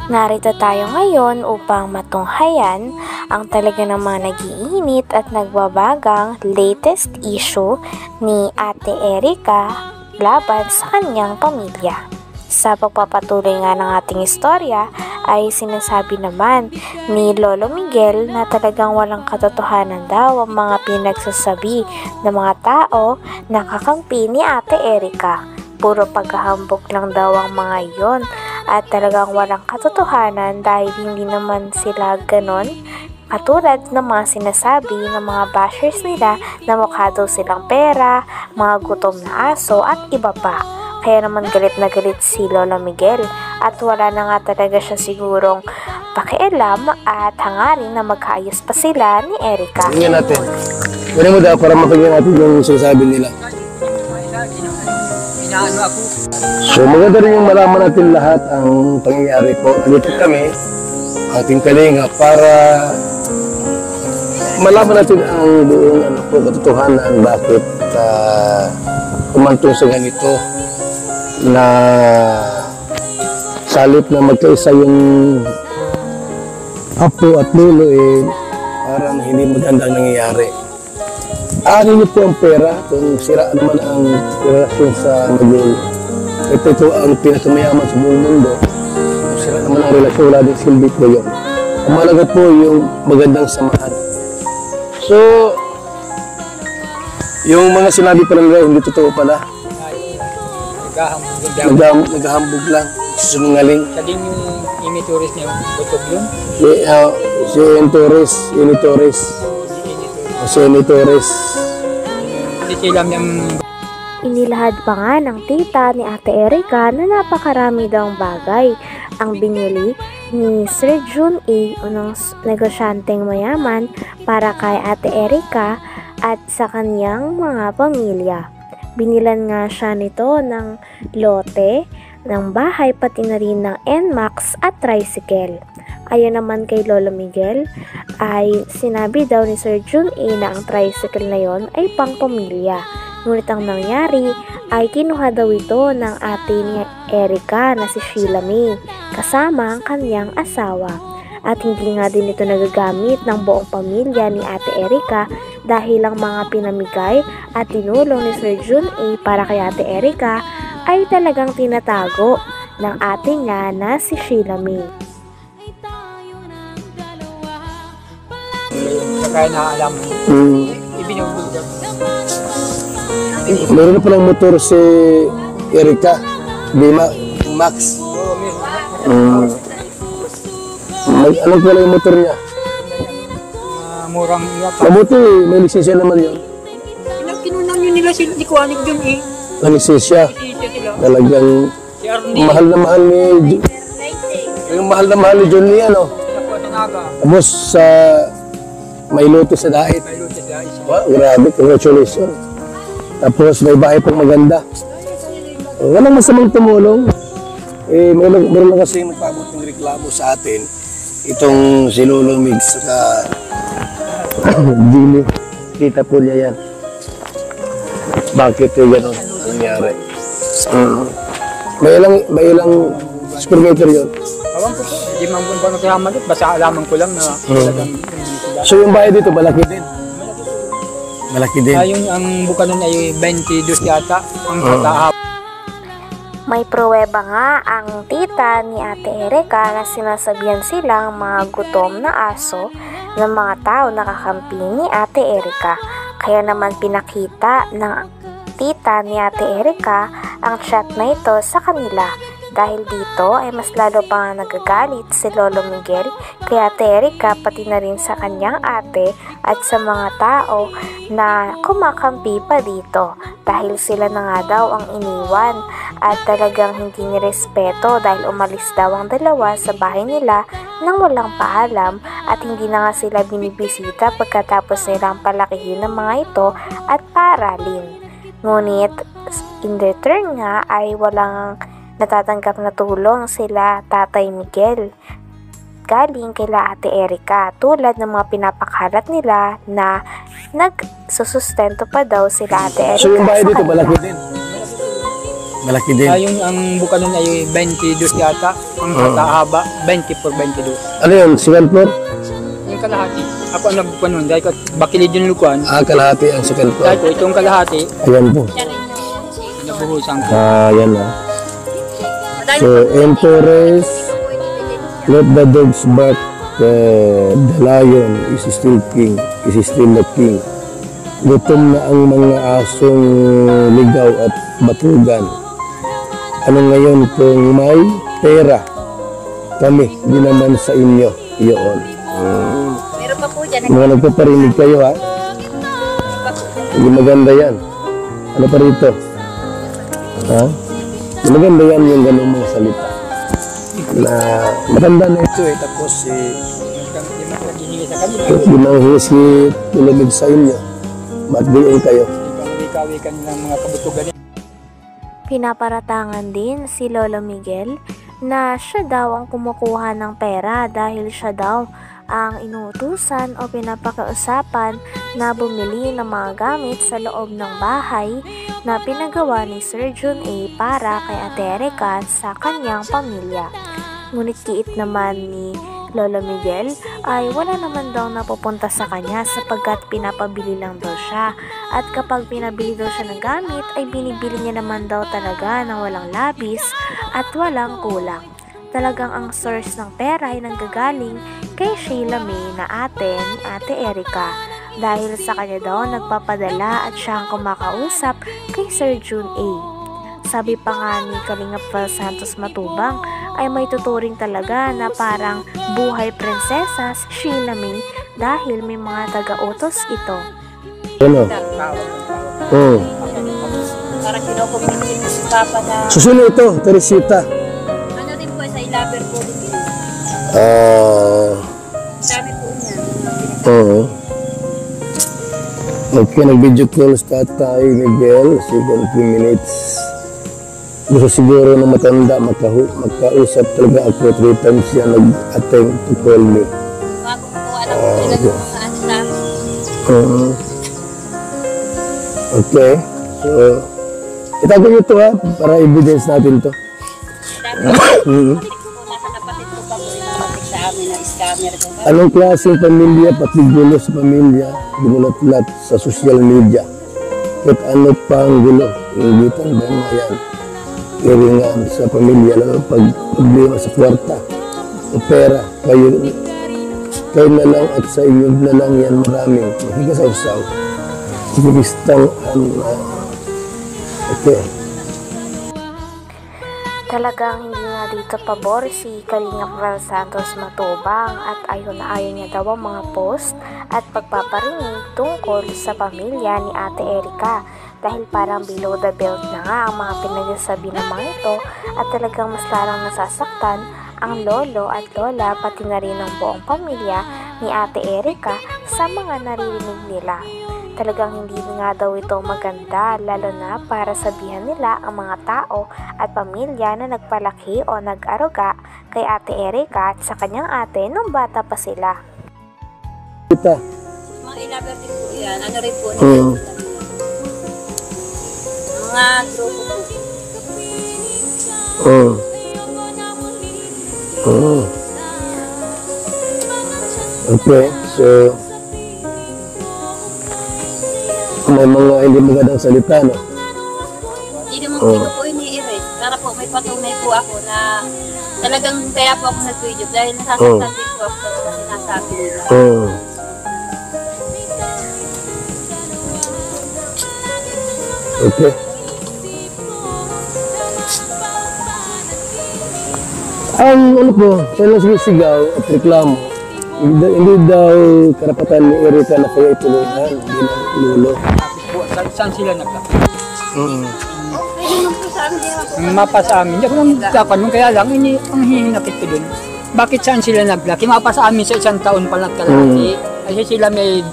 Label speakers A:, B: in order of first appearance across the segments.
A: Narito tayo ngayon upang matunghayan ang talaga namang nag-iinit at nagbabagang latest issue ni Ate Erica laban sa kanyang pamilya. Sa pagpapatuloy nga ng ating istorya ay sinasabi naman ni Lolo Miguel na talagang walang katotohanan daw ang mga pinagsasabi ng mga tao na kakampi ni Ate Erica. Puro paghahambog lang daw ang mga iyon at talagang walang katotohanan dahil hindi naman sila ganon katulad ng mga sinasabi ng mga bashers nila na mukha daw silang pera, mga gutom na aso at iba pa. Kaya naman galit na galit si Lolo Miguel at wala na nga talaga siya sigurong pakialam at hangarin na magkaayos pa sila ni Erica.
B: Tingnan natin. Pwede mo daw para mapagyan natin yung sinasabi nila. So maganda rin yung malaman natin lahat ang pangyayari po. Nandito kami, ating kalinga, para malaman natin ang buong katotohanan bakit kumantong sa ganito na salip na magkaisa yung apo at lolo parang hindi magandang nangyayari. Ano niyo po ang pera kung sira naman ang relasyon sa magulo. Ito ang pinakamayaman sa buong mundo. Kung sira naman ang relasyon, wala din silbi po yun. Ang mahalaga po yung magandang samahan. So, yung mga sinabi pa lang hindi totoo pala. Naghahambog lang. Sinungaling.
C: Sa din yung Initoris niya, butog yun?
B: Si Initoris.
A: Inilahad pa nga ng tita ni Ate Erica na napakarami daw bagay ang binili ni Sir Jun A. ng negosyanteng mayaman para kay Ate Erica at sa kanyang mga pamilya. Binilan nga siya nito ng lote, ng bahay, pati na rin ng NMAX at tricycle. Ayon naman kay Lolo Miguel ay sinabi daw ni Sir Jun A na ang tricycle na yon ay pang pamilya. Ngunit ang nangyari ay kinuha daw ito ng ate ni Erica na si Sheila May kasama ang kanyang asawa. At hindi nga din ito nagagamit ng buong pamilya ni Ate Erica dahil ang mga pinamigay at tinulong ni Sir Jun A para kay Ate Erica ay talagang tinatago ng ate niya na si Sheila May.
C: Kaya na alam mo, ibinubog daw.
B: Meron na palang motor si Erica, Max.
C: Oo, meron.
B: Anong pala yung motor niya?
C: Murang yata.
B: Mabuti, may lisensya naman yun.
C: Pinagkinunang yun nila sila, di ko anig dun eh.
B: Ang lisensya, talagang
C: Si Arnie.
B: mahal na mahal ni yung mahal na mahal ni John Lee, ano? Tapos sa may lote sa Dait. Wow, grabe, congratulations. Tapos may bahay pang maganda. Walang masamang tumulong. Meron lang kasi magpabot ng reklamo sa atin. Itong si Lolo Mig saka Dini. Kita po niya yan. Bakit yung gano'n ang nangyari? May ilang supermeter yun.
C: Awan ko po, hindi man po nagkahamalit. Basta alaman ko lang na talagang
B: So yung bahay dito, malaki din. Malaki din.
C: yung ang bukanan ay 22 yata. Ang katahap.
A: May pruweba nga ang tita ni Ate Erica na sinasabihan silang mga gutom na aso ng mga tao na kakampi ni Ate Erica. Kaya naman pinakita ng tita ni Ate Erica ang chat na ito sa kanila. Dahil dito ay mas lalo pa nga nagagalit si Lolo Miguel kay Ate Erica pati na rin sa kanyang ate at sa mga tao na kumakampi pa dito dahil sila na nga daw ang iniwan at talagang hindi nirespeto dahil umalis daw ang dalawa sa bahay nila nang walang paalam at hindi na nga sila binibisita pagkatapos nilang palakihin ng mga ito at paaralin. Ngunit in return nga ay walang natatanggap na tulong sila Tatay Miguel galing kila Ate Erica tulad ng mga pinapakalat nila na nagsusustento pa daw sila Ate Erica.
B: So yung bahay dito malaki din? Malaki din.
C: Yung ang buka nun ay 22 yata. Ang haba, 24, 22.
B: Ano yun? Second floor?
C: Yung kalahati. Ako ang nagbuka nun. Dahil ko bakilid yung lukuan.
B: Kalahati ang second floor.
C: Dahil ko itong kalahati.
B: Ayan po.
C: Nabuhusan ko.
B: Ayan na. So, Empress, let the dogs bark. The lion is still king. Is still the king. Gutom na ang mga asong ligaw at batugan. Ano ngayon kung may pera? Kami, di naman sa inyo. Iyon.
D: Meron pa po dyan.
B: Mga nagpaparinig kayo ha? Hindi maganda yan. Ano pa rito? Ha? Hindi maganda yan yung ganung mga salita. Na matanda na ito eh. Tapos hindi manghisit tulad sa inyo. Ba't diin kayo?
C: Ikaw-ikawi ka nilang mga kabutugan.
A: Pinaparatangan din si Lolo Miguel na siya daw ang kumukuha ng pera dahil siya daw ang inuutusan o pinapakiusapan na bumili ng mga gamit sa loob ng bahay na pinagawa ni Sir Jun A para kay Ate Erica sa kanyang pamilya. Ngunit kiit naman ni Lolo Miguel ay wala naman daw napupunta sa kanya sapagkat pinapabili lang daw siya, at kapag pinabili daw siya ng gamit ay binibili niya naman daw talaga ng walang labis at walang kulang. Talagang ang source ng pera ay nanggagaling kay Sheila May na ate ni Ate Erica, dahil sa kanya daw nagpapadala at siya ang kumakausap kay Sir Jun A. Sabi pa nga ni Kalingap Val Santos Matubang ay may tuturing talaga na parang buhay prinsesa si Sheila May dahil may mga taga-utos ito.
B: Ano?
D: Parang kinukumpinsin mo si Papa na
B: Susunod ito, Teresita.
D: ano din po sa ilaber po din yun. Dami po niya.
B: Oo. Okay, nag-video call sa Tatay Miguel, 3 minutes. Gusto siguro na matanda, makausap talaga ako 3 times siya nag-attempt to call me.
D: Bago po alam ko sila kung saan sa
B: Okay, so itago nyo ito ha, para evidence natin to.
D: dami po nasa kapatid ko pa po inamatik sa amin na scammer ko.
B: Anong klaseng pamilya, pati gulo sa pamilya, ginulat-lat sa social media. At ano pang gulo, ingitan ba mga yan? Iringan sa pamilya, lalo pag problema sa kwarta, o pera, kayo na lang at sa inyo na lang yan maraming mahigasaw-saw. Siguristang okay.
A: Talagang hindi nga dito pabor si Kalingap Val Santos Matubang at ayon na ayon niya daw ang mga post at pagpaparinig tungkol sa pamilya ni Ate Erica, dahil parang below the belt na nga ang mga pinagsasabi ng mga ito at talagang mas larang nasasaktan ang lolo at lola pati na rin ang buong pamilya ni Ate Erica sa mga naririnig nila. Talagang hindi nga daw ito maganda, lalo na para sabihan nila ang mga tao at pamilya na nagpalaki o nag-aruga kay Ate Erica at sa kanyang ate nung bata pa sila.
B: Kita.
D: Mga ilaber din po yan. Ano rin po mga grupo po.
B: Okay, so may mga hindi magandang salita, no?
D: Hindi naman po ini-erase. Para po may patunay po ako na talagang kaya po ako nag-video dahil nasasaktan din po ako sa sinasabi nila.
B: Okay. Ang ano po, kailang sigaw at reklamo, hindi daw karapatan ni Erica na kaya itulungan, hindi na lulo.
C: Saan sila naglaki?
D: Pwede naman po sa amin, hindi naman po.
C: Mapa sa amin. Hindi ako nang nagkakanong, kaya lang, ang hihinapit ko dun. Bakit saan sila naglaki? Mapa sa amin sa 1 taon pa nagkalaki. Kasi sila may...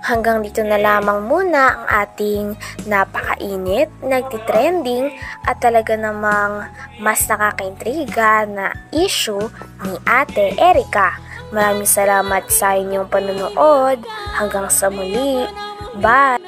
A: Hanggang dito na lamang muna ang ating napakainit, nagtitrending at talaga namang mas nakakaintriga na issue ni Ate Erica. Maraming salamat sa inyong panonood. Hanggang sa muli. Bye!